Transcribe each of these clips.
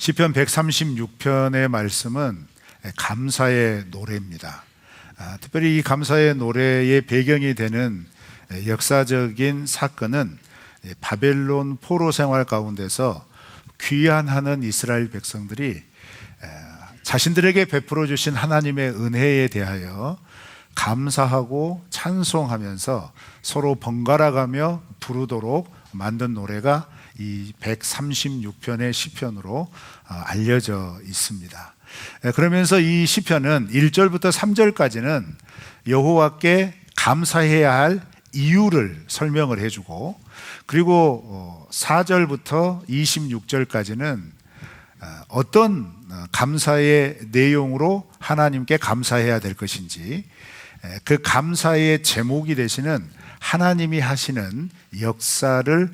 시편 136편의 말씀은 감사의 노래입니다. 특별히 이 감사의 노래의 배경이 되는 역사적인 사건은 바벨론 포로 생활 가운데서 귀환하는 이스라엘 백성들이 자신들에게 베풀어 주신 하나님의 은혜에 대하여 감사하고 찬송하면서 서로 번갈아가며 부르도록 만든 노래가 이 136편의 시편으로 알려져 있습니다. 그러면서 이 시편은 1절부터 3절까지는 여호와께 감사해야 할 이유를 설명을 해주고, 그리고 4절부터 26절까지는 어떤 감사의 내용으로 하나님께 감사해야 될 것인지, 그 감사의 제목이 되시는 하나님이 하시는 역사를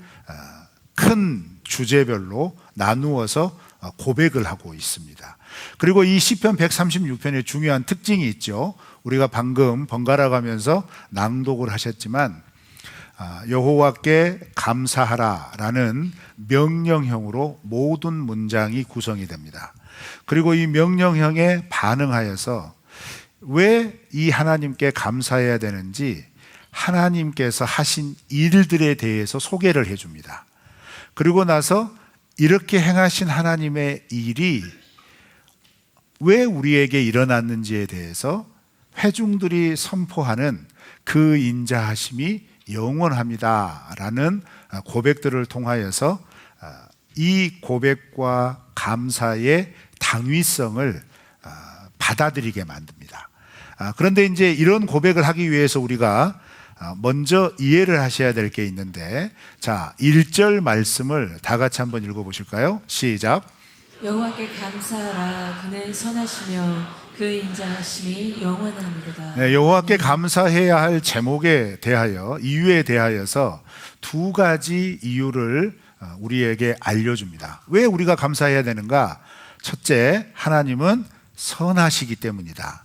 큰 주제별로 나누어서 고백을 하고 있습니다. 그리고 이 시편 136편의 중요한 특징이 있죠. 우리가 방금 번갈아 가면서 낭독을 하셨지만 여호와께 감사하라라는 명령형으로 모든 문장이 구성이 됩니다. 그리고 이 명령형에 반응하여서 왜 이 하나님께 감사해야 되는지 하나님께서 하신 일들에 대해서 소개를 해줍니다. 그리고 나서 이렇게 행하신 하나님의 일이 왜 우리에게 일어났는지에 대해서 회중들이 선포하는 그 인자하심이 영원합니다라는 고백들을 통하여서 이 고백과 감사의 당위성을 받아들이게 만듭니다. 그런데 이제 이런 고백을 하기 위해서 우리가 먼저 이해를 하셔야 될 게 있는데, 자, 1절 말씀을 다 같이 한번 읽어보실까요? 시작. 여호와께 감사하라. 그는 선하시며 그 인자하심이 영원합니다. 네, 여호와께 감사해야 할 제목에 대하여, 이유에 대하여서 두 가지 이유를 우리에게 알려줍니다. 왜 우리가 감사해야 되는가? 첫째, 하나님은 선하시기 때문이다.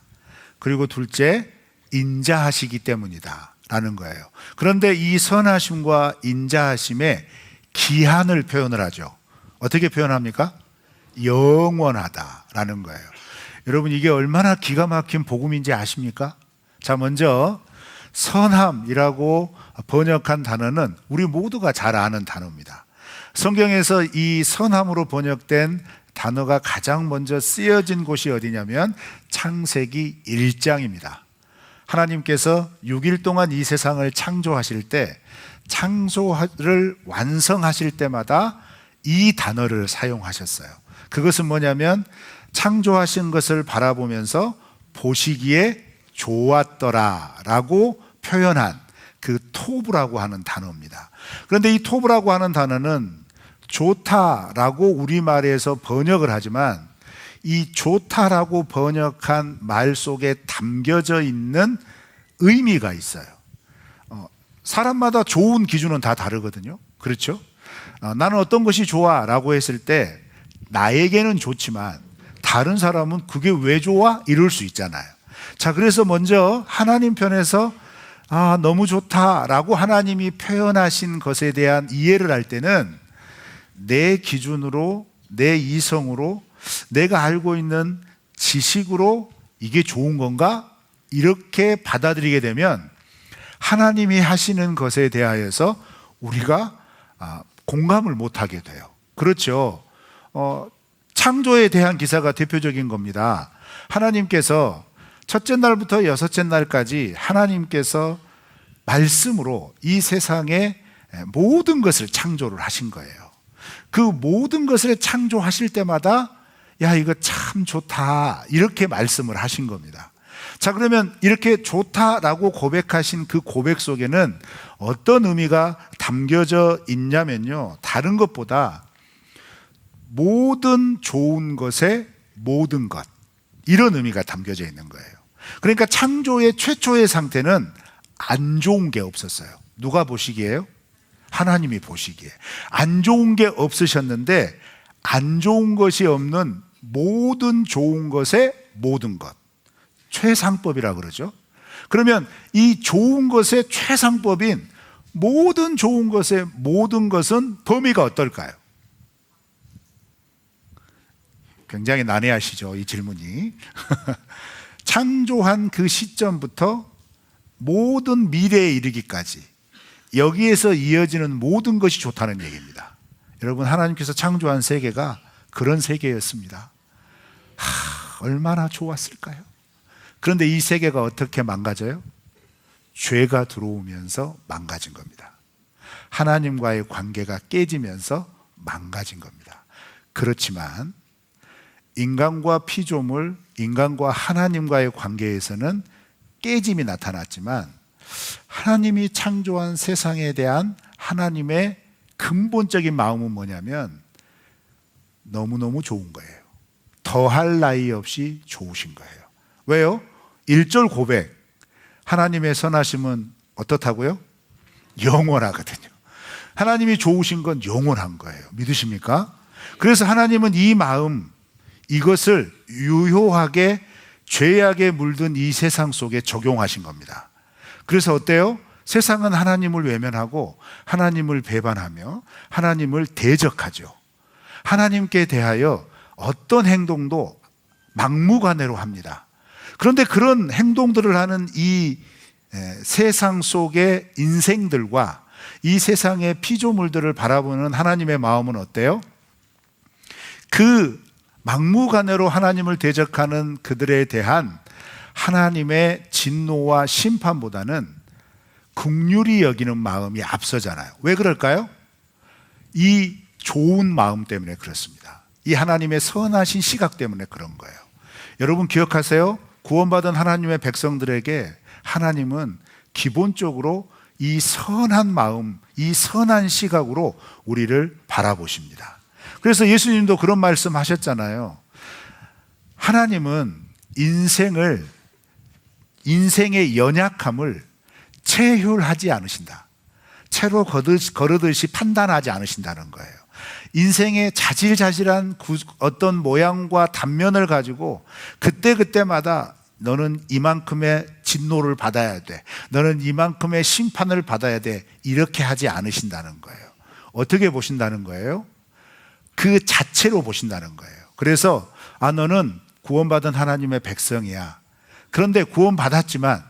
그리고 둘째, 인자하시기 때문이다 라는 거예요. 그런데 이 선하심과 인자하심의 기한을 표현을 하죠. 어떻게 표현합니까? 영원하다라는 거예요. 여러분, 이게 얼마나 기가 막힌 복음인지 아십니까? 자, 먼저 선함이라고 번역한 단어는 우리 모두가 잘 아는 단어입니다. 성경에서 이 선함으로 번역된 단어가 가장 먼저 쓰여진 곳이 어디냐면 창세기 1장입니다. 하나님께서 6일 동안 이 세상을 창조하실 때, 창조를 완성하실 때마다 이 단어를 사용하셨어요. 그것은 뭐냐면 창조하신 것을 바라보면서 보시기에 좋았더라 라고 표현한 그 토브라고 하는 단어입니다. 그런데 이 토브라고 하는 단어는 좋다라고 우리말에서 번역을 하지만 이 좋다라고 번역한 말 속에 담겨져 있는 의미가 있어요. 사람마다 좋은 기준은 다 다르거든요. 그렇죠? 나는 어떤 것이 좋아 라고 했을 때 나에게는 좋지만 다른 사람은 그게 왜 좋아? 이럴 수 있잖아요. 자, 그래서 먼저 하나님 편에서 너무 좋다라고 하나님이 표현하신 것에 대한 이해를 할 때는 내 기준으로, 내 이성으로, 내가 알고 있는 지식으로 이게 좋은 건가? 이렇게 받아들이게 되면 하나님이 하시는 것에 대하여서 우리가 공감을 못하게 돼요. 그렇죠. 창조에 대한 기사가 대표적인 겁니다. 하나님께서 첫째 날부터 여섯째 날까지 하나님께서 말씀으로 이 세상의 모든 것을 창조를 하신 거예요. 그 모든 것을 창조하실 때마다 야, 이거 참 좋다 이렇게 말씀을 하신 겁니다. 자, 그러면 이렇게 좋다라고 고백하신 그 고백 속에는 어떤 의미가 담겨져 있냐면요, 다른 것보다 모든 좋은 것의 모든 것, 이런 의미가 담겨져 있는 거예요. 그러니까 창조의 최초의 상태는 안 좋은 게 없었어요. 누가 보시기에요? 하나님이 보시기에. 안 좋은 게 없으셨는데 안 좋은 것이 없는 모든 좋은 것의 모든 것, 최상법이라고 그러죠. 그러면 이 좋은 것의 최상법인 모든 좋은 것의 모든 것은 범위가 어떨까요? 굉장히 난해하시죠, 이 질문이. 창조한 그 시점부터 모든 미래에 이르기까지 여기에서 이어지는 모든 것이 좋다는 얘기입니다. 여러분, 하나님께서 창조한 세계가 그런 세계였습니다. 얼마나 좋았을까요? 그런데 이 세계가 어떻게 망가져요? 죄가 들어오면서 망가진 겁니다. 하나님과의 관계가 깨지면서 망가진 겁니다. 그렇지만 인간과 피조물, 인간과 하나님과의 관계에서는 깨짐이 나타났지만 하나님이 창조한 세상에 대한 하나님의 근본적인 마음은 뭐냐면 너무너무 좋은 거예요. 더할 나위 없이 좋으신 거예요. 왜요? 1절 고백, 하나님의 선하심은 어떻다고요? 영원하거든요. 하나님이 좋으신 건 영원한 거예요. 믿으십니까? 그래서 하나님은 이 마음, 이것을 유효하게 죄악에 물든 이 세상 속에 적용하신 겁니다. 그래서 어때요? 세상은 하나님을 외면하고 하나님을 배반하며 하나님을 대적하죠. 하나님께 대하여 어떤 행동도 막무가내로 합니다. 그런데 그런 행동들을 하는 이 세상 속의 인생들과 이 세상의 피조물들을 바라보는 하나님의 마음은 어때요? 그 막무가내로 하나님을 대적하는 그들에 대한 하나님의 진노와 심판보다는 긍휼히 여기는 마음이 앞서잖아요. 왜 그럴까요? 이 좋은 마음 때문에 그렇습니다. 이 하나님의 선하신 시각 때문에 그런 거예요. 여러분 기억하세요? 구원받은 하나님의 백성들에게 하나님은 기본적으로 이 선한 마음, 이 선한 시각으로 우리를 바라보십니다. 그래서 예수님도 그런 말씀 하셨잖아요. 하나님은 인생의 연약함을 체휼하지 않으신다. 채로 거르듯이 판단하지 않으신다는 거예요. 인생의 자질자질한 어떤 모양과 단면을 가지고 그때그때마다 너는 이만큼의 진노를 받아야 돼, 너는 이만큼의 심판을 받아야 돼, 이렇게 하지 않으신다는 거예요. 어떻게 보신다는 거예요? 그 자체로 보신다는 거예요. 그래서 너는 구원받은 하나님의 백성이야. 그런데 구원받았지만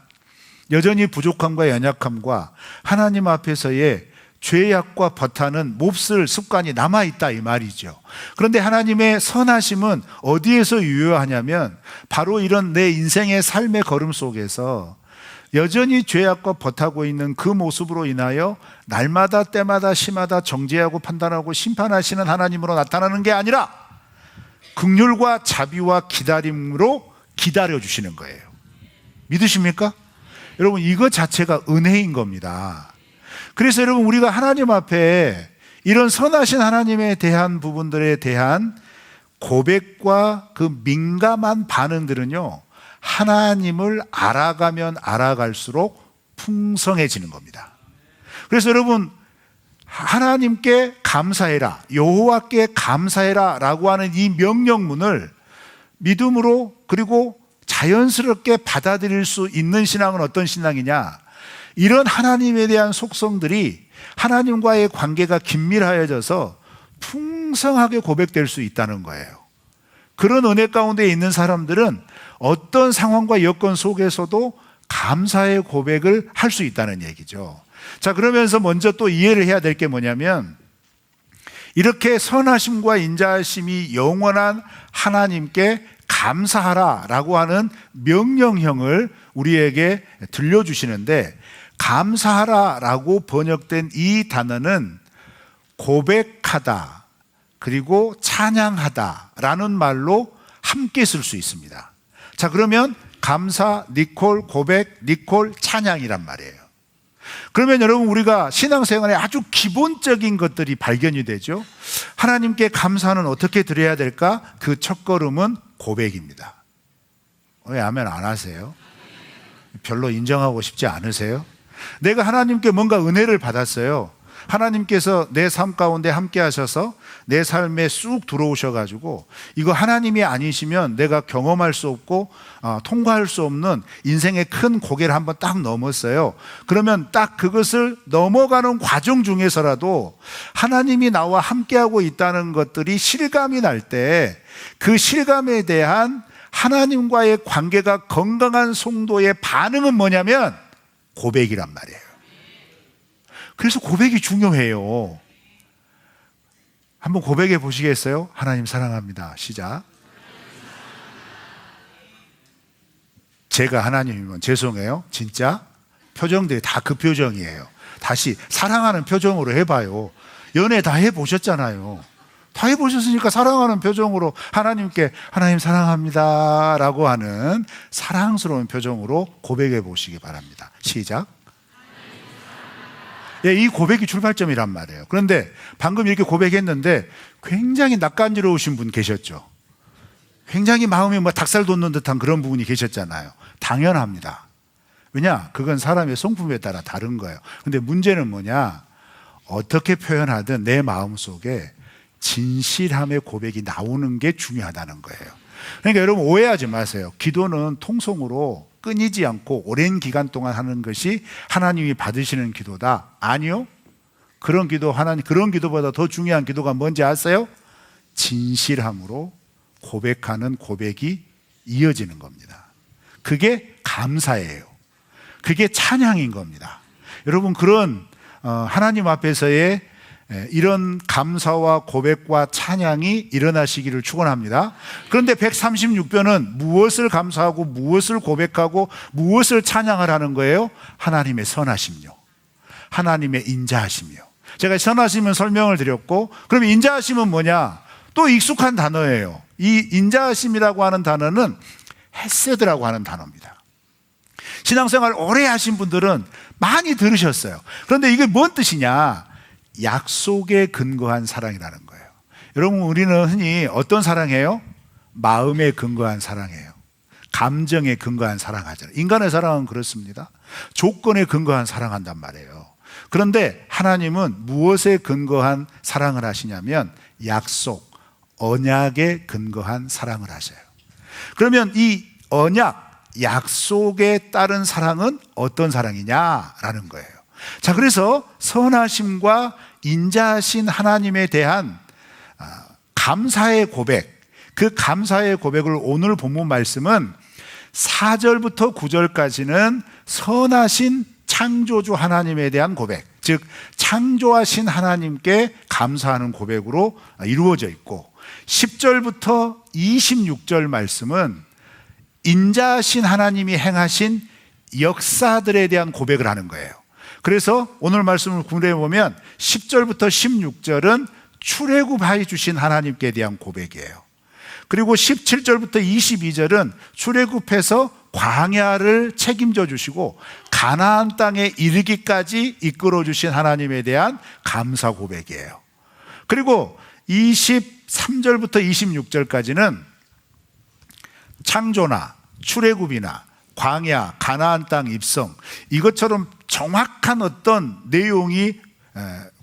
여전히 부족함과 연약함과 하나님 앞에서의 죄악과 버타는 몹쓸 습관이 남아있다, 이 말이죠. 그런데 하나님의 선하심은 어디에서 유효하냐면 바로 이런 내 인생의 삶의 걸음 속에서 여전히 죄악과 버타고 있는 그 모습으로 인하여 날마다 때마다 시마다 정죄하고 판단하고 심판하시는 하나님으로 나타나는 게 아니라 긍휼과 자비와 기다림으로 기다려주시는 거예요. 믿으십니까? 여러분, 이것 자체가 은혜인 겁니다. 그래서 여러분, 우리가 하나님 앞에 이런 선하신 하나님에 대한 부분들에 대한 고백과 그 민감한 반응들은요, 하나님을 알아가면 알아갈수록 풍성해지는 겁니다. 그래서 여러분, 하나님께 감사해라, 여호와께 감사해라 라고 하는 이 명령문을 믿음으로 그리고 자연스럽게 받아들일 수 있는 신앙은 어떤 신앙이냐? 이런 하나님에 대한 속성들이 하나님과의 관계가 긴밀하여져서 풍성하게 고백될 수 있다는 거예요. 그런 은혜 가운데 있는 사람들은 어떤 상황과 여건 속에서도 감사의 고백을 할 수 있다는 얘기죠. 자, 그러면서 먼저 또 이해를 해야 될 게 뭐냐면, 이렇게 선하심과 인자하심이 영원한 하나님께 감사하라 라고 하는 명령형을 우리에게 들려주시는데, 감사하라 라고 번역된 이 단어는 고백하다 그리고 찬양하다 라는 말로 함께 쓸 수 있습니다. 자, 그러면 감사, 니콜, 고백, 니콜, 찬양이란 말이에요. 그러면 여러분, 우리가 신앙생활에 아주 기본적인 것들이 발견이 되죠. 하나님께 감사는 어떻게 드려야 될까? 그 첫걸음은 고백입니다. 왜 아멘 안 하세요? 별로 인정하고 싶지 않으세요? 내가 하나님께 뭔가 은혜를 받았어요. 하나님께서 내 삶 가운데 함께 하셔서 내 삶에 쑥 들어오셔가지고 이거 하나님이 아니시면 내가 경험할 수 없고 통과할 수 없는 인생의 큰 고개를 한번 딱 넘었어요. 그러면 딱 그것을 넘어가는 과정 중에서라도 하나님이 나와 함께하고 있다는 것들이 실감이 날 때 그 실감에 대한 하나님과의 관계가 건강한 성도의 반응은 뭐냐면 고백이란 말이에요. 그래서 고백이 중요해요. 한번 고백해 보시겠어요? 하나님 사랑합니다. 시작. 제가 하나님이면 죄송해요. 진짜 표정들이 다 그 표정이에요. 다시 사랑하는 표정으로 해봐요. 연애 다 해보셨잖아요. 다 해보셨으니까 사랑하는 표정으로 하나님께 하나님 사랑합니다 라고 하는 사랑스러운 표정으로 고백해 보시기 바랍니다. 시작. 예, 이 고백이 출발점이란 말이에요. 그런데 방금 이렇게 고백했는데 굉장히 낯간지러우신 분 계셨죠. 굉장히 마음이 닭살 돋는 듯한 그런 부분이 계셨잖아요. 당연합니다. 왜냐? 그건 사람의 성품에 따라 다른 거예요. 근데 문제는 뭐냐? 어떻게 표현하든 내 마음속에 진실함의 고백이 나오는 게 중요하다는 거예요. 그러니까 여러분 오해하지 마세요. 기도는 통성으로 끊이지 않고 오랜 기간 동안 하는 것이 하나님이 받으시는 기도다. 아니요. 그런 기도보다 더 중요한 기도가 뭔지 아세요? 진실함으로 고백하는 고백이 이어지는 겁니다. 그게 감사예요. 그게 찬양인 겁니다. 여러분 그런 하나님 앞에서의 이런 감사와 고백과 찬양이 일어나시기를 축원합니다. 그런데 136편은 무엇을 감사하고 무엇을 고백하고 무엇을 찬양을 하는 거예요? 하나님의 선하심요, 하나님의 인자하심이요. 제가 선하심은 설명을 드렸고, 그럼 인자하심은 뭐냐? 또 익숙한 단어예요. 이 인자하심이라고 하는 단어는 헤세드라고 하는 단어입니다. 신앙생활 오래 하신 분들은 많이 들으셨어요. 그런데 이게 뭔 뜻이냐? 약속에 근거한 사랑이라는 거예요. 여러분 우리는 흔히 어떤 사랑해요? 마음에 근거한 사랑이에요. 감정에 근거한 사랑하잖아요. 인간의 사랑은 그렇습니다. 조건에 근거한 사랑한단 말이에요. 그런데 하나님은 무엇에 근거한 사랑을 하시냐면 약속, 언약에 근거한 사랑을 하셔요. 그러면 이 언약, 약속에 따른 사랑은 어떤 사랑이냐라는 거예요. 자, 그래서 선하심과 인자하신 하나님에 대한 감사의 고백, 그 감사의 고백을 오늘 본문 말씀은 4절부터 9절까지는 선하신 창조주 하나님에 대한 고백, 즉 창조하신 하나님께 감사하는 고백으로 이루어져 있고, 10절부터 26절 말씀은 인자하신 하나님이 행하신 역사들에 대한 고백을 하는 거예요. 그래서 오늘 말씀을 구분해 보면 10절부터 16절은 출애굽해 주신 하나님께 대한 고백이에요. 그리고 17절부터 22절은 출애굽해서 광야를 책임져 주시고 가나안 땅에 이르기까지 이끌어 주신 하나님에 대한 감사 고백이에요. 그리고 23절부터 26절까지는 창조나 출애굽이나 광야, 가나안 땅 입성, 이것처럼 정확한 어떤 내용이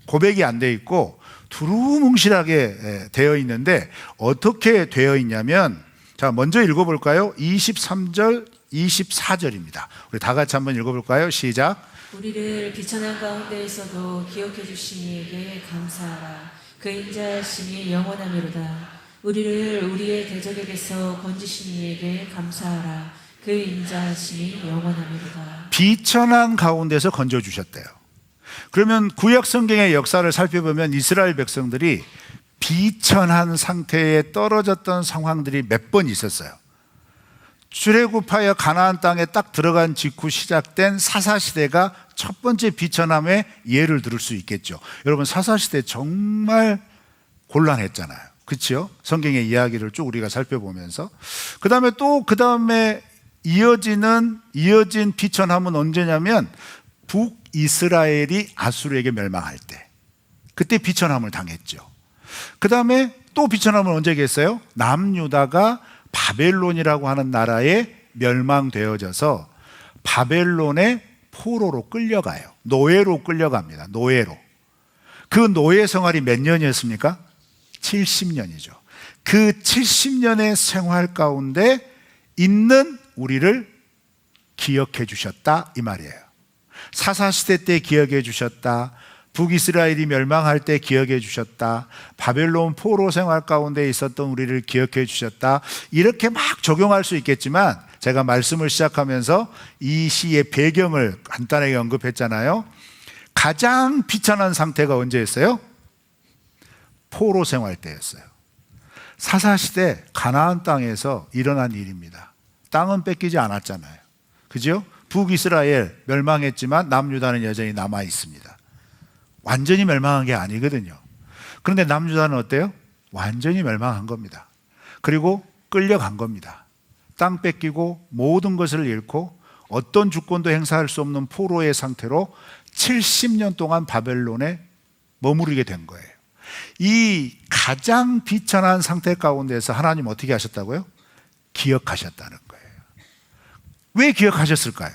고백이 안 되어 있고 두루뭉실하게 되어 있는데, 어떻게 되어 있냐면, 자 먼저 읽어볼까요? 23절, 24절입니다. 우리 다 같이 한번 읽어볼까요? 시작. 우리를 비천한 가운데에서도 기억해 주신 이에게 감사하라. 그 인자하심이 영원하미로다. 우리를 우리의 대적에게서 건지신 이에게 감사하라. 그 인자하심이 영원하미로다. 비천한 가운데서 건져주셨대요. 그러면 구약 성경의 역사를 살펴보면 이스라엘 백성들이 비천한 상태에 떨어졌던 상황들이 몇 번 있었어요. 출애굽하여 가나안 땅에 딱 들어간 직후 시작된 사사시대가 첫 번째 비천함의 예를 들을 수 있겠죠. 여러분 사사시대 정말 곤란했잖아요. 그렇죠? 성경의 이야기를 쭉 우리가 살펴보면서 그 다음에 이어진 비천함은 언제냐면 북이스라엘이 아수르에게 멸망할 때, 그때 비천함을 당했죠. 그 다음에 또 비천함은 언제겠어요? 남유다가 바벨론이라고 하는 나라에 멸망되어져서 바벨론의 포로로 끌려가요. 노예로 끌려갑니다. 노예로. 그 노예 생활이 몇 년이었습니까? 70년이죠. 그 70년의 생활 가운데 있는 우리를 기억해 주셨다 이 말이에요. 사사시대 때 기억해 주셨다. 북이스라엘이 멸망할 때 기억해 주셨다. 바벨론 포로 생활 가운데 있었던 우리를 기억해 주셨다. 이렇게 막 적용할 수 있겠지만 제가 말씀을 시작하면서 이 시의 배경을 간단하게 언급했잖아요. 가장 비천한 상태가 언제였어요? 포로 생활 때였어요. 사사시대 가나안 땅에서 일어난 일입니다. 땅은 뺏기지 않았잖아요. 그죠? 북이스라엘 멸망했지만 남유다는 여전히 남아 있습니다. 완전히 멸망한 게 아니거든요. 그런데 남유다는 어때요? 완전히 멸망한 겁니다. 그리고 끌려간 겁니다. 땅 뺏기고 모든 것을 잃고 어떤 주권도 행사할 수 없는 포로의 상태로 70년 동안 바벨론에 머무르게 된 거예요. 이 가장 비천한 상태 가운데서 하나님 어떻게 하셨다고요? 기억하셨다는 거예요. 왜 기억하셨을까요?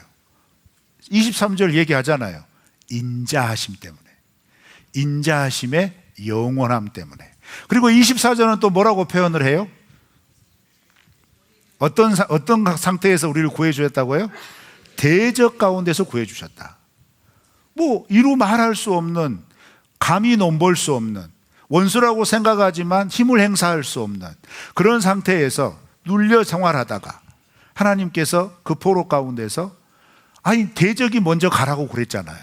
23절 얘기하잖아요. 인자하심 때문에. 인자하심의 영원함 때문에. 그리고 24절은 또 뭐라고 표현을 해요? 어떤 상태에서 우리를 구해주셨다고요? 대적 가운데서 구해주셨다. 뭐 이루 말할 수 없는, 감히 넘볼 수 없는, 원수라고 생각하지만 힘을 행사할 수 없는 그런 상태에서 눌려 생활하다가 하나님께서 그 포로 가운데서 대적이 먼저 가라고 그랬잖아요.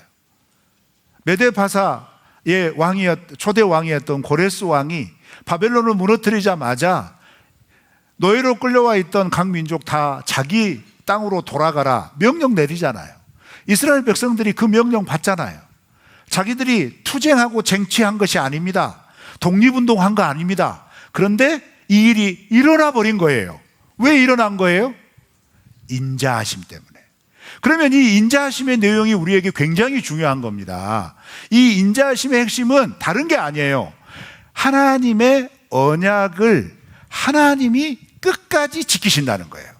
메데바사의 초대 왕이었던 고레스 왕이 바벨론을 무너뜨리자마자 노예로 끌려와 있던 각 민족 다 자기 땅으로 돌아가라 명령 내리잖아요. 이스라엘 백성들이 그 명령 받잖아요. 자기들이 투쟁하고 쟁취한 것이 아닙니다. 독립운동한 거 아닙니다. 그런데 이 일이 일어나 버린 거예요. 왜 일어난 거예요? 인자하심 때문에. 그러면 이 인자하심의 내용이 우리에게 굉장히 중요한 겁니다. 이 인자하심의 핵심은 다른 게 아니에요. 하나님의 언약을 하나님이 끝까지 지키신다는 거예요.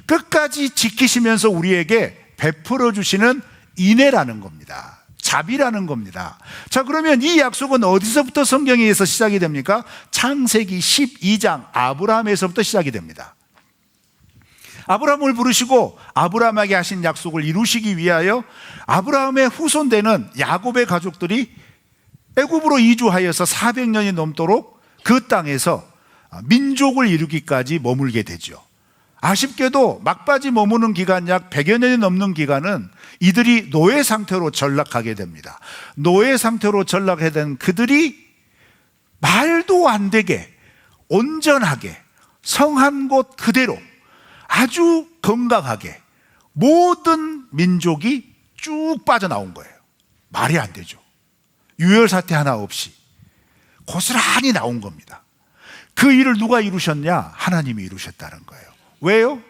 끝까지 지키시면서 우리에게 베풀어 주시는 인애라는 겁니다. 자비라는 겁니다. 자, 그러면 이 약속은 어디서부터 성경에서 시작이 됩니까? 창세기 12장 아브라함에서부터 시작이 됩니다. 아브라함을 부르시고 아브라함에게 하신 약속을 이루시기 위하여 아브라함의 후손되는 야곱의 가족들이 애굽으로 이주하여서 400년이 넘도록 그 땅에서 민족을 이루기까지 머물게 되죠. 아쉽게도 막바지 머무는 기간 약 100여 년이 넘는 기간은 이들이 노예 상태로 전락하게 됩니다. 노예 상태로 전락하게 된 그들이 말도 안 되게 온전하게 성한 곳 그대로 아주 건강하게 모든 민족이 쭉 빠져나온 거예요. 말이 안 되죠. 유혈사태 하나 없이 고스란히 나온 겁니다. 그 일을 누가 이루셨냐? 하나님이 이루셨다는 거예요. 왜요?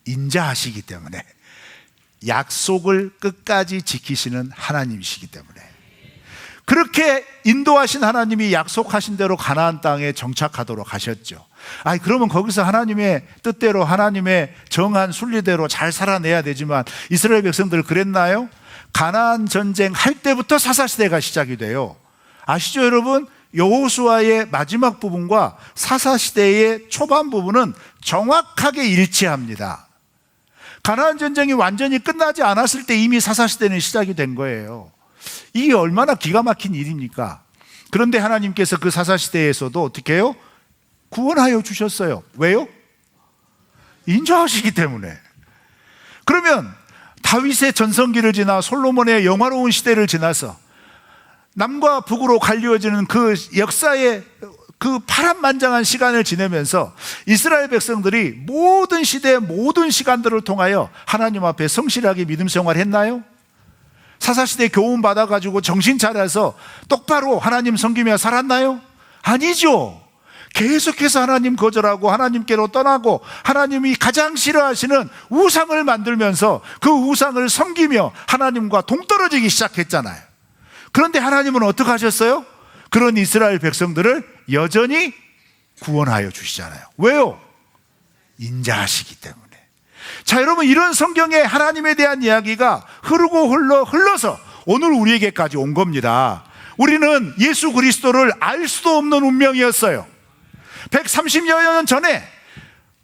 인자하시기 때문에. 약속을 끝까지 지키시는 하나님이시기 때문에. 그렇게 인도하신 하나님이 약속하신 대로 가나안 땅에 정착하도록 하셨죠. 그러면 거기서 하나님의 뜻대로 하나님의 정한 순리대로 잘 살아내야 되지만 이스라엘 백성들 그랬나요? 가나안 전쟁 할 때부터 사사시대가 시작이 돼요. 아시죠 여러분? 여호수아의 마지막 부분과 사사시대의 초반 부분은 정확하게 일치합니다. 가나안 전쟁이 완전히 끝나지 않았을 때 이미 사사시대는 시작이 된 거예요. 이게 얼마나 기가 막힌 일입니까? 그런데 하나님께서 그 사사시대에서도 어떻게 해요? 구원하여 주셨어요. 왜요? 인자하시기 때문에. 그러면 다윗의 전성기를 지나 솔로몬의 영화로운 시대를 지나서 남과 북으로 갈리워지는 그 역사의 그 파란만장한 시간을 지내면서 이스라엘 백성들이 모든 시대 모든 시간들을 통하여 하나님 앞에 성실하게 믿음 생활했나요? 사사시대 교훈 받아가지고 정신 차려서 똑바로 하나님 섬기며 살았나요? 아니죠. 계속해서 하나님 거절하고 하나님께로 떠나고 하나님이 가장 싫어하시는 우상을 만들면서 그 우상을 섬기며 하나님과 동떨어지기 시작했잖아요. 그런데 하나님은 어떻게 하셨어요? 그런 이스라엘 백성들을 여전히 구원하여 주시잖아요. 왜요? 인자하시기 때문에. 자, 여러분, 이런 성경에 하나님에 대한 이야기가 흘러서 오늘 우리에게까지 온 겁니다. 우리는 예수 그리스도를 알 수도 없는 운명이었어요. 130여 년 전에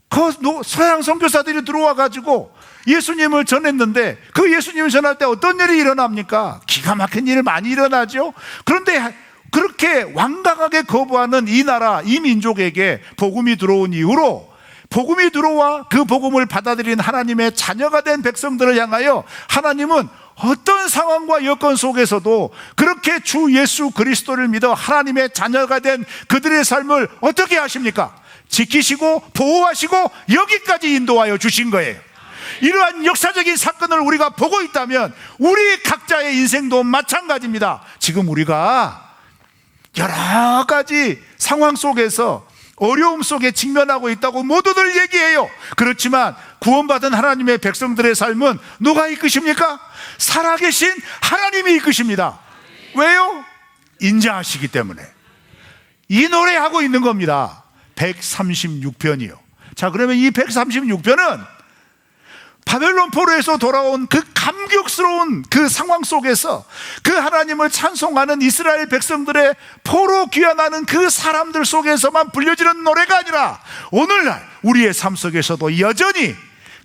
그 서양 선교사들이 들어와 가지고 예수님을 전했는데, 그 예수님을 전할 때 어떤 일이 일어납니까? 기가 막힌 일이 많이 일어나죠. 그런데 그렇게 완강하게 거부하는 이 나라, 이 민족에게 복음이 들어온 이후로, 복음이 들어와 그 복음을 받아들인 하나님의 자녀가 된 백성들을 향하여 하나님은 어떤 상황과 여건 속에서도 그렇게 주 예수 그리스도를 믿어 하나님의 자녀가 된 그들의 삶을 어떻게 하십니까? 지키시고 보호하시고 여기까지 인도하여 주신 거예요. 이러한 역사적인 사건을 우리가 보고 있다면 우리 각자의 인생도 마찬가지입니다. 지금 우리가 여러 가지 상황 속에서 어려움 속에 직면하고 있다고 모두들 얘기해요. 그렇지만 구원받은 하나님의 백성들의 삶은 누가 이끄십니까? 살아계신 하나님이 이끄십니다. 왜요? 인자하시기 때문에. 이 노래하고 있는 겁니다. 136편이요. 자, 그러면 이 136편은 바벨론 포로에서 돌아온 그 감격스러운 그 상황 속에서 그 하나님을 찬송하는 이스라엘 백성들의 포로 귀환하는 그 사람들 속에서만 불려지는 노래가 아니라 오늘날 우리의 삶 속에서도 여전히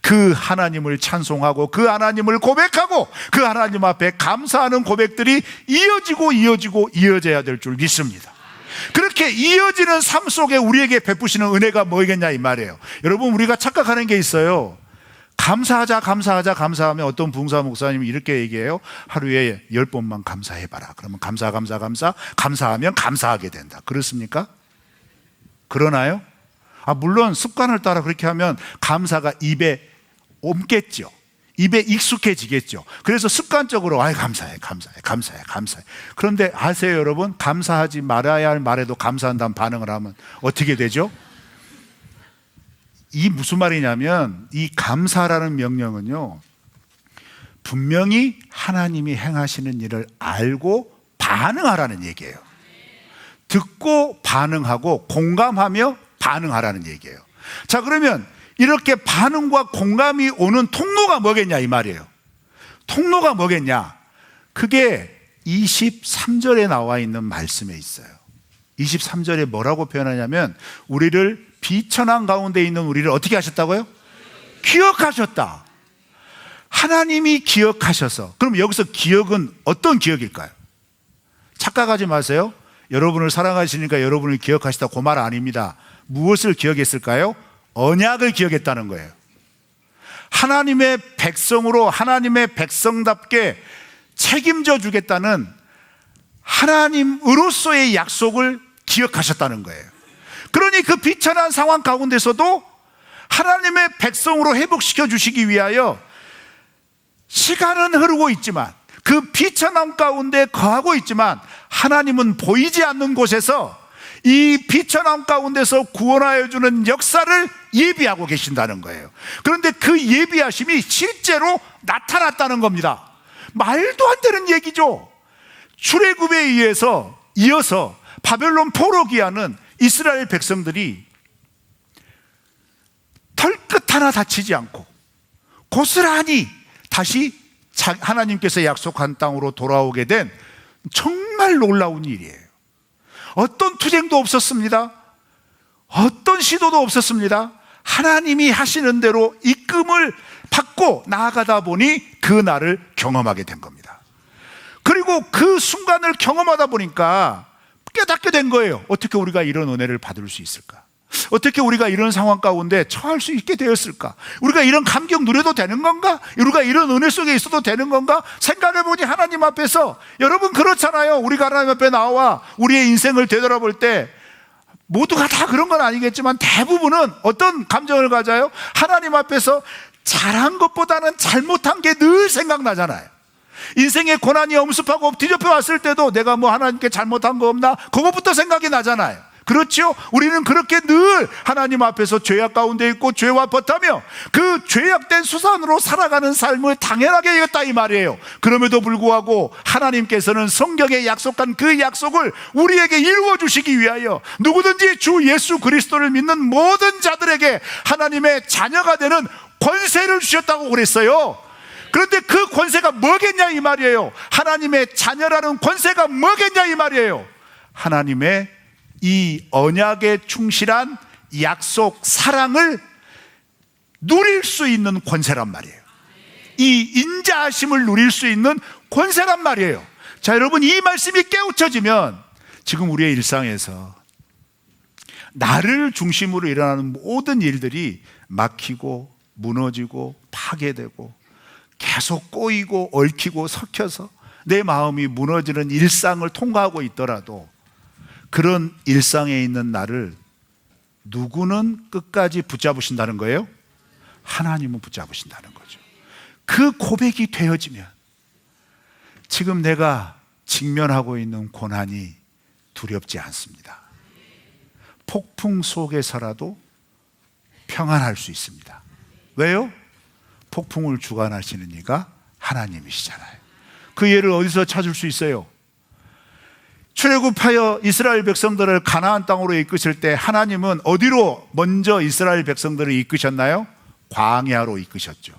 그 하나님을 찬송하고 그 하나님을 고백하고 그 하나님 앞에 감사하는 고백들이 이어져야 될 줄 믿습니다. 그렇게 이어지는 삶 속에 우리에게 베푸시는 은혜가 뭐겠냐 이 말이에요. 여러분, 우리가 착각하는 게 있어요. 감사하면 어떤 부흥사 목사님이 이렇게 얘기해요. 하루에 10번만 감사해봐라. 그러면 감사하면 감사하게 된다. 그렇습니까? 그러나요? 물론 습관을 따라 그렇게 하면 감사가 입에 옮겠죠. 입에 익숙해지겠죠. 그래서 습관적으로 감사해. 그런데 아세요 여러분? 감사하지 말아야 할 말에도 감사한다는 반응을 하면 어떻게 되죠? 이 무슨 말이냐면, 이 감사라는 명령은요, 분명히 하나님이 행하시는 일을 알고 반응하라는 얘기예요. 듣고 반응하고 공감하며 반응하라는 얘기예요. 자, 그러면 이렇게 반응과 공감이 오는 통로가 뭐겠냐 이 말이에요. 통로가 뭐겠냐? 그게 23절에 나와 있는 말씀에 있어요. 23절에 뭐라고 표현하냐면, 우리를 비천한 가운데 있는 우리를 어떻게 하셨다고요? 기억하셨다. 하나님이 기억하셔서. 그럼 여기서 기억은 어떤 기억일까요? 착각하지 마세요. 여러분을 사랑하시니까 여러분을 기억하시다, 그 말 아닙니다. 무엇을 기억했을까요? 언약을 기억했다는 거예요. 하나님의 백성으로 하나님의 백성답게 책임져 주겠다는 하나님으로서의 약속을 기억하셨다는 거예요. 그러니 그 비천한 상황 가운데서도 하나님의 백성으로 회복시켜 주시기 위하여 시간은 흐르고 있지만, 그 비천함 가운데 거하고 있지만 하나님은 보이지 않는 곳에서 이 비천함 가운데서 구원하여 주는 역사를 예비하고 계신다는 거예요. 그런데 그 예비하심이 실제로 나타났다는 겁니다. 말도 안 되는 얘기죠. 출애굽에 의해서 이어서 바벨론 포로 귀환은 이스라엘 백성들이 털끝 하나 다치지 않고 고스란히 다시 하나님께서 약속한 땅으로 돌아오게 된 정말 놀라운 일이에요. 어떤 투쟁도 없었습니다. 어떤 시도도 없었습니다. 하나님이 하시는 대로 이끌림을 받고 나아가다 보니 그 날을 경험하게 된 겁니다. 그리고 그 순간을 경험하다 보니까 깨닫게 된 거예요. 어떻게 우리가 이런 은혜를 받을 수 있을까? 어떻게 우리가 이런 상황 가운데 처할 수 있게 되었을까? 우리가 이런 감격 누려도 되는 건가? 우리가 이런 은혜 속에 있어도 되는 건가? 생각해보니 하나님 앞에서, 여러분 그렇잖아요. 우리가 하나님 앞에 나와 우리의 인생을 되돌아볼 때 모두가 다 그런 건 아니겠지만 대부분은 어떤 감정을 가져요? 하나님 앞에서 잘한 것보다는 잘못한 게 늘 생각나잖아요. 인생의 고난이 엄습하고 뒤집혀 왔을 때도 내가 뭐 하나님께 잘못한 거 없나? 그것부터 생각이 나잖아요. 그렇죠? 우리는 그렇게 늘 하나님 앞에서 죄악 가운데 있고 죄와 버타며 그 죄악된 수산으로 살아가는 삶을 당연하게 여겼다 이 말이에요. 그럼에도 불구하고 하나님께서는 성경에 약속한 그 약속을 우리에게 이루어 주시기 위하여 누구든지 주 예수 그리스도를 믿는 모든 자들에게 하나님의 자녀가 되는 권세를 주셨다고 그랬어요. 그런데 그 권세가 뭐겠냐 이 말이에요. 하나님의 자녀라는 권세가 뭐겠냐 이 말이에요. 하나님의 이 언약에 충실한 약속 사랑을 누릴 수 있는 권세란 말이에요. 이 인자하심을 누릴 수 있는 권세란 말이에요. 자, 여러분, 이 말씀이 깨우쳐지면 지금 우리의 일상에서 나를 중심으로 일어나는 모든 일들이 막히고 무너지고 파괴되고 계속 꼬이고 얽히고 섞여서 내 마음이 무너지는 일상을 통과하고 있더라도 그런 일상에 있는 나를 누구는 끝까지 붙잡으신다는 거예요? 하나님은 붙잡으신다는 거죠. 그 고백이 되어지면 지금 내가 직면하고 있는 고난이 두렵지 않습니다. 폭풍 속에서라도 평안할 수 있습니다. 왜요? 폭풍을 주관하시는 이가 하나님이시잖아요. 그 예를 어디서 찾을 수 있어요? 출애굽하여 이스라엘 백성들을 가나안 땅으로 이끄실 때 하나님은 어디로 먼저 이스라엘 백성들을 이끄셨나요? 광야로 이끄셨죠.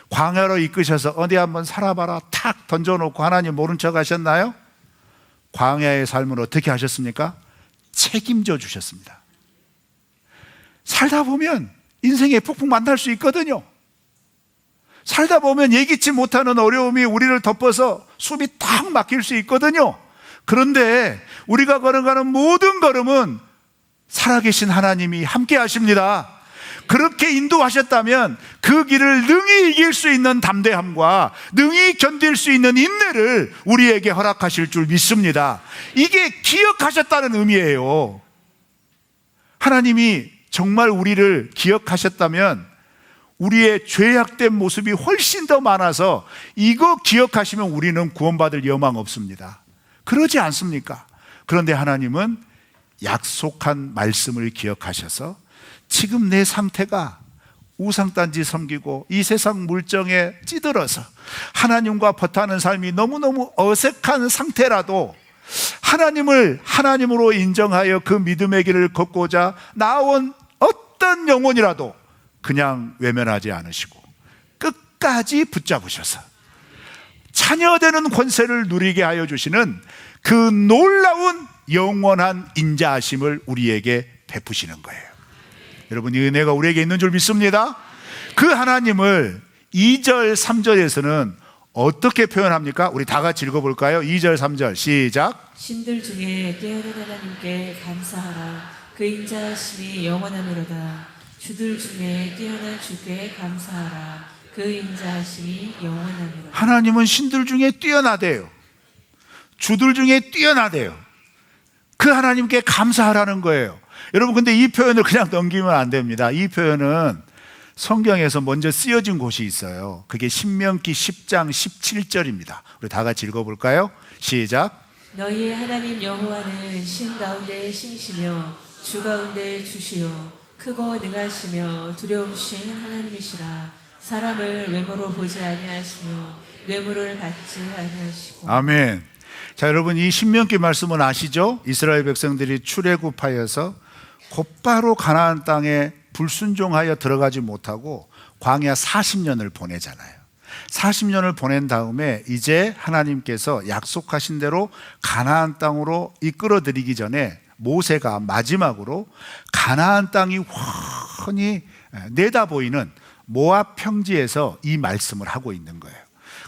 광야로 이끄셔서 어디 한번 살아봐라 탁 던져놓고 하나님 모른 척 하셨나요? 광야의 삶을 어떻게 하셨습니까? 책임져 주셨습니다. 살다 보면 인생의 폭풍 만날 수 있거든요. 살다 보면 예기치 못하는 어려움이 우리를 덮어서 숨이 딱 막힐 수 있거든요. 그런데 우리가 걸어가는 모든 걸음은 살아계신 하나님이 함께 하십니다. 그렇게 인도하셨다면 그 길을 능히 이길 수 있는 담대함과 능히 견딜 수 있는 인내를 우리에게 허락하실 줄 믿습니다. 이게 기억하셨다는 의미예요. 하나님이 정말 우리를 기억하셨다면 우리의 죄악된 모습이 훨씬 더 많아서 이거 기억하시면 우리는 구원받을 여망 없습니다. 그러지 않습니까? 그런데 하나님은 약속한 말씀을 기억하셔서 지금 내 상태가 우상단지 섬기고 이 세상 물정에 찌들어서 하나님과 버타는 삶이 너무너무 어색한 상태라도 하나님을 하나님으로 인정하여 그 믿음의 길을 걷고자 나온 어떤 영혼이라도 그냥 외면하지 않으시고 끝까지 붙잡으셔서 자녀되는 권세를 누리게 하여 주시는 그 놀라운 영원한 인자하심을 우리에게 베푸시는 거예요. 여러분, 이 은혜가 우리에게 있는 줄 믿습니다. 그 하나님을 2절 3절에서는 어떻게 표현합니까? 우리 다 같이 읽어볼까요? 2절 3절 시작. 신들 중에 뛰어난 하나님께 감사하라. 그 인자하심이 영원하미로다. 주들 중에 뛰어난 주께 감사하라. 그 인자하심이 영원하미로다. 하나님은 신들 중에 뛰어나대요. 주들 중에 뛰어나대요. 그 하나님께 감사하라는 거예요. 여러분, 근데 이 표현을 그냥 넘기면 안 됩니다. 이 표현은 성경에서 먼저 쓰여진 곳이 있어요. 그게 신명기 10장 17절입니다. 우리 다 같이 읽어볼까요? 시작. 너희의 하나님 여호와는 신 가운데 신이시며 주 가운데 주시요 크고 능하시며 두려우신 하나님이시라. 사람을 외모로 보지 아니하시며 뇌물을 받지 아니하시고. 아멘. 자, 여러분, 이 신명기 말씀은 아시죠? 이스라엘 백성들이 출애굽하여서 곧바로 가나안 땅에 불순종하여 들어가지 못하고 광야 40년을 보내잖아요. 40년을 보낸 다음에 이제 하나님께서 약속하신 대로 가나안 땅으로 이끌어들이기 전에 모세가 마지막으로 가나안 땅이 훤히 내다보이는 모압 평지에서 이 말씀을 하고 있는 거예요.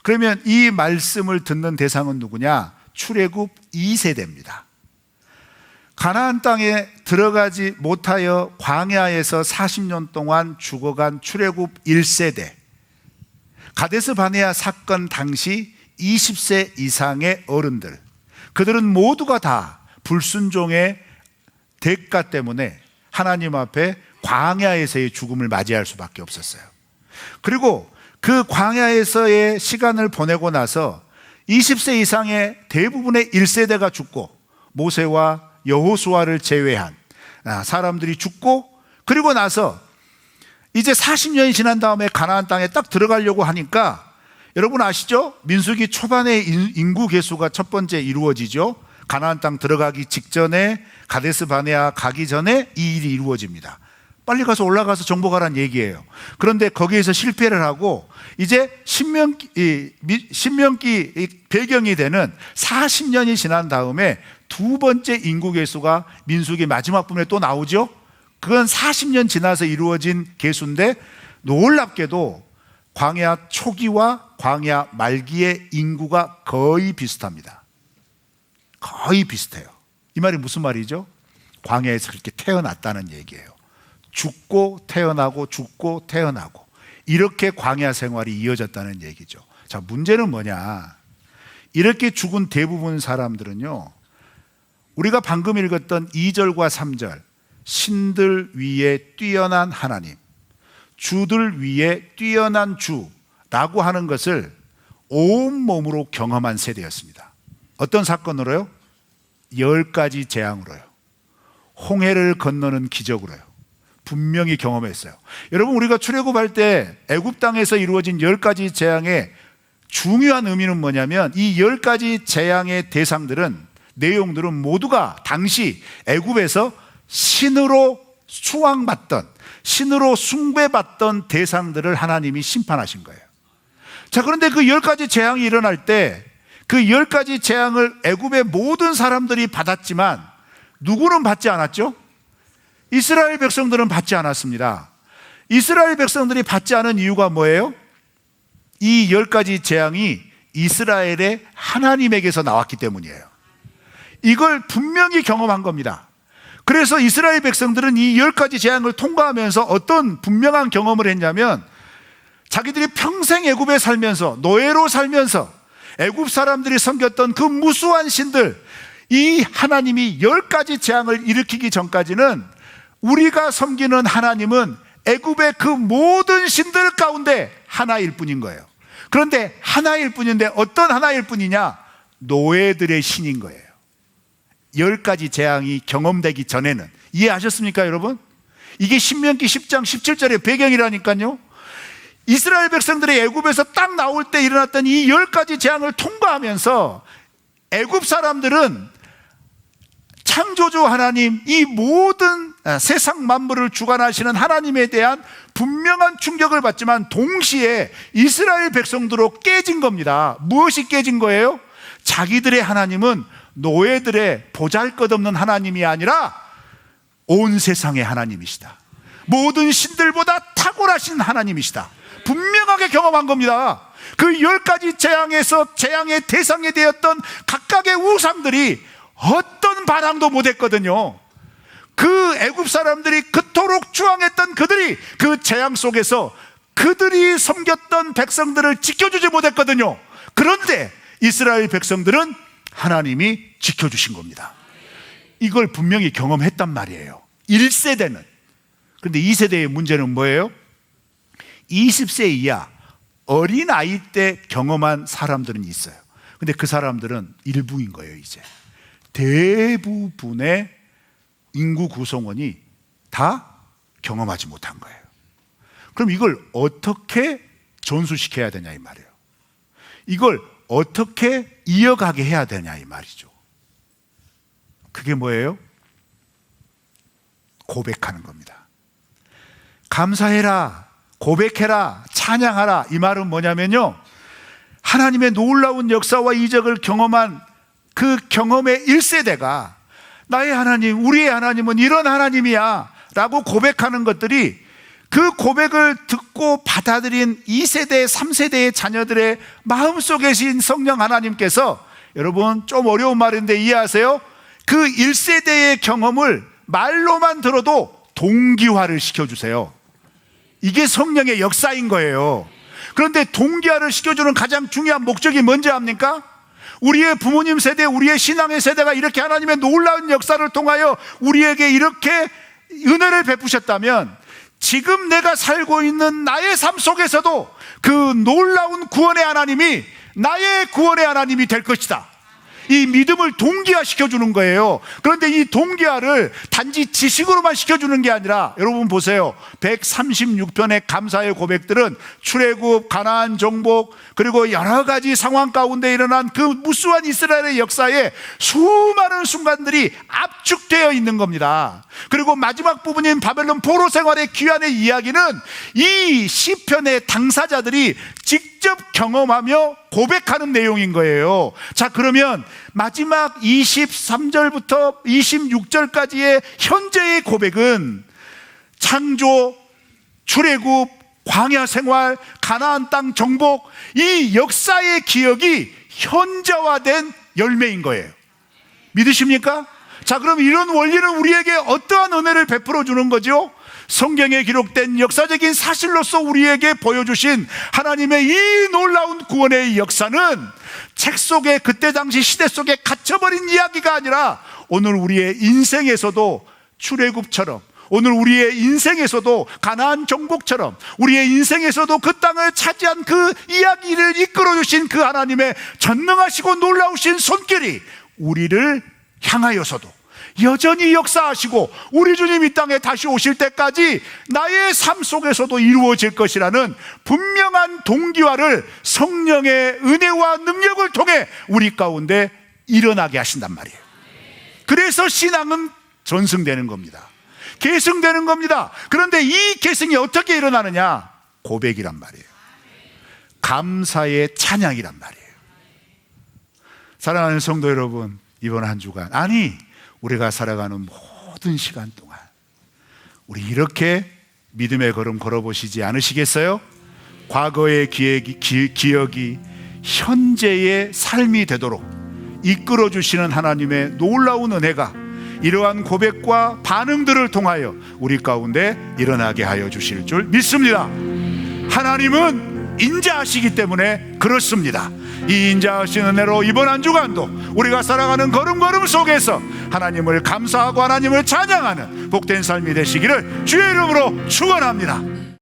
그러면 이 말씀을 듣는 대상은 누구냐? 출애굽 2세대입니다. 가나안 땅에 들어가지 못하여 광야에서 40년 동안 죽어간 출애굽 1세대, 가데스 바네아 사건 당시 20세 이상의 어른들, 그들은 모두가 다 불순종의 대가 때문에 하나님 앞에 광야에서의 죽음을 맞이할 수밖에 없었어요. 그리고 그 광야에서의 시간을 보내고 나서 20세 이상의 대부분의 1세대가 죽고 모세와 여호수아를 제외한 사람들이 죽고, 그리고 나서 이제 40년이 지난 다음에 가나안 땅에 딱 들어가려고 하니까 여러분 아시죠? 민수기 초반에 인구 계수가 첫 번째 이루어지죠. 가나안 땅 들어가기 직전에 가데스 바네아 가기 전에 이 일이 이루어집니다. 빨리 가서 올라가서 정복하라는 얘기예요. 그런데 거기에서 실패를 하고 이제 신명기 배경이 되는 40년이 지난 다음에 두 번째 인구 계수가 민수기 마지막 부분에 또 나오죠. 그건 40년 지나서 이루어진 계수인데 놀랍게도 광야 초기와 광야 말기의 인구가 거의 비슷합니다. 거의 비슷해요. 이 말이 무슨 말이죠? 광야에서 그렇게 태어났다는 얘기예요. 죽고 태어나고 죽고 태어나고 이렇게 광야 생활이 이어졌다는 얘기죠. 자, 문제는 뭐냐? 이렇게 죽은 대부분 사람들은요, 우리가 방금 읽었던 2절과 3절, 신들 위에 뛰어난 하나님, 주들 위에 뛰어난 주라고 하는 것을 온몸으로 경험한 세대였습니다. 어떤 사건으로요? 10가지 재앙으로요. 홍해를 건너는 기적으로요. 분명히 경험했어요. 여러분, 우리가 출애굽할 때 애굽 땅에서 이루어진 10가지 재앙의 중요한 의미는 뭐냐면 이 10가지 재앙의 대상들은, 내용들은 모두가 당시 애굽에서 신으로 수왕받던, 신으로 숭배받던 대상들을 하나님이 심판하신 거예요. 자, 그런데 그 10가지 재앙이 일어날 때 그 10가지 재앙을 애굽의 모든 사람들이 받았지만 누구는 받지 않았죠? 이스라엘 백성들은 받지 않았습니다. 이스라엘 백성들이 받지 않은 이유가 뭐예요? 이 10가지 재앙이 이스라엘의 하나님에게서 나왔기 때문이에요. 이걸 분명히 경험한 겁니다. 그래서 이스라엘 백성들은 이 10가지 재앙을 통과하면서 어떤 분명한 경험을 했냐면, 자기들이 평생 애굽에 살면서, 노예로 살면서 애굽 사람들이 섬겼던 그 무수한 신들, 이 하나님이 10가지 재앙을 일으키기 전까지는 우리가 섬기는 하나님은 애굽의 그 모든 신들 가운데 하나일 뿐인 거예요. 그런데 하나일 뿐인데 어떤 하나일 뿐이냐? 노예들의 신인 거예요. 10가지 재앙이 경험되기 전에는. 이해하셨습니까, 여러분? 이게 신명기 10장 17절의 배경이라니까요. 이스라엘 백성들이 애굽에서 딱 나올 때 일어났던 이 10가지 재앙을 통과하면서 애굽 사람들은 창조주 하나님, 이 모든 세상 만물을 주관하시는 하나님에 대한 분명한 충격을 받지만 동시에 이스라엘 백성들로 깨진 겁니다. 무엇이 깨진 거예요? 자기들의 하나님은 노예들의 보잘것없는 하나님이 아니라 온 세상의 하나님이시다. 모든 신들보다 탁월하신 하나님이시다. 분명하게 경험한 겁니다. 그 10가지 재앙에서 재앙의 대상이 되었던 각각의 우상들이 어떤 반항도 못했거든요. 그 애굽 사람들이 그토록 추앙했던 그들이 그 재앙 속에서 그들이 섬겼던 백성들을 지켜주지 못했거든요. 그런데 이스라엘 백성들은 하나님이 지켜주신 겁니다. 이걸 분명히 경험했단 말이에요. 1세대는. 그런데 2세대의 문제는 뭐예요? 20세 이하 어린아이 때 경험한 사람들은 있어요. 근데 그 사람들은 일부인 거예요. 이제 대부분의 인구 구성원이 다 경험하지 못한 거예요. 그럼 이걸 어떻게 전수시켜야 되냐 이 말이에요. 이걸 어떻게 이어가게 해야 되냐 이 말이죠. 그게 뭐예요? 고백하는 겁니다. 감사해라, 고백해라, 찬양하라. 이 말은 뭐냐면요, 하나님의 놀라운 역사와 이적을 경험한 그 경험의 1세대가 나의 하나님, 우리의 하나님은 이런 하나님이야 라고 고백하는 것들이, 그 고백을 듣고 받아들인 2세대, 3세대의 자녀들의 마음속에 계신 성령 하나님께서, 여러분 좀 어려운 말인데 이해하세요? 그 1세대의 경험을 말로만 들어도 동기화를 시켜주세요. 이게 성령의 역사인 거예요. 그런데 동기화를 시켜주는 가장 중요한 목적이 뭔지 압니까? 우리의 부모님 세대, 우리의 신앙의 세대가 이렇게 하나님의 놀라운 역사를 통하여 우리에게 이렇게 은혜를 베푸셨다면, 지금 내가 살고 있는 나의 삶 속에서도 그 놀라운 구원의 하나님이 나의 구원의 하나님이 될 것이다. 이 믿음을 동기화시켜 주는 거예요. 그런데 이 동기화를 단지 지식으로만 시켜주는 게 아니라, 여러분 보세요. 136편의 감사의 고백들은 출애굽, 가나안 정복, 그리고 여러 가지 상황 가운데 일어난 그 무수한 이스라엘의 역사에 수많은 순간들이 압축되어 있는 겁니다. 그리고 마지막 부분인 바벨론 포로 생활의 귀환의 이야기는 이 시편의 당사자들이 직접 경험하며 고백하는 내용인 거예요. 자, 그러면 마지막 23절부터 26절까지의 현재의 고백은 창조, 출애굽, 광야 생활, 가나안 땅 정복, 이 역사의 기억이 현저화된 열매인 거예요. 믿으십니까? 자, 그럼 이런 원리는 우리에게 어떠한 은혜를 베풀어 주는 거죠? 성경에 기록된 역사적인 사실로서 우리에게 보여주신 하나님의 이 놀라운 구원의 역사는 책 속에, 그때 당시 시대 속에 갇혀버린 이야기가 아니라 오늘 우리의 인생에서도 출애굽처럼, 오늘 우리의 인생에서도 가나안 정복처럼, 우리의 인생에서도 그 땅을 차지한 그 이야기를 이끌어주신 그 하나님의 전능하시고 놀라우신 손길이 우리를 향하여서도 여전히 역사하시고 우리 주님 이 땅에 다시 오실 때까지 나의 삶 속에서도 이루어질 것이라는 분명한 동기화를 성령의 은혜와 능력을 통해 우리 가운데 일어나게 하신단 말이에요. 그래서 신앙은 전승되는 겁니다. 계승되는 겁니다. 그런데 이 계승이 어떻게 일어나느냐? 고백이란 말이에요. 감사의 찬양이란 말이에요. 사랑하는 성도 여러분, 이번 한 주간, 아니 우리가 살아가는 모든 시간 동안 우리 이렇게 믿음의 걸음 걸어보시지 않으시겠어요? 과거의 기억이 현재의 삶이 되도록 이끌어주시는 하나님의 놀라운 은혜가 이러한 고백과 반응들을 통하여 우리 가운데 일어나게 하여 주실 줄 믿습니다. 하나님은 인자하시기 때문에 그렇습니다. 이 인자하신 은혜로 이번 한 주간도 우리가 살아가는 걸음걸음 속에서 하나님을 감사하고 하나님을 찬양하는 복된 삶이 되시기를 주의 이름으로 축원합니다.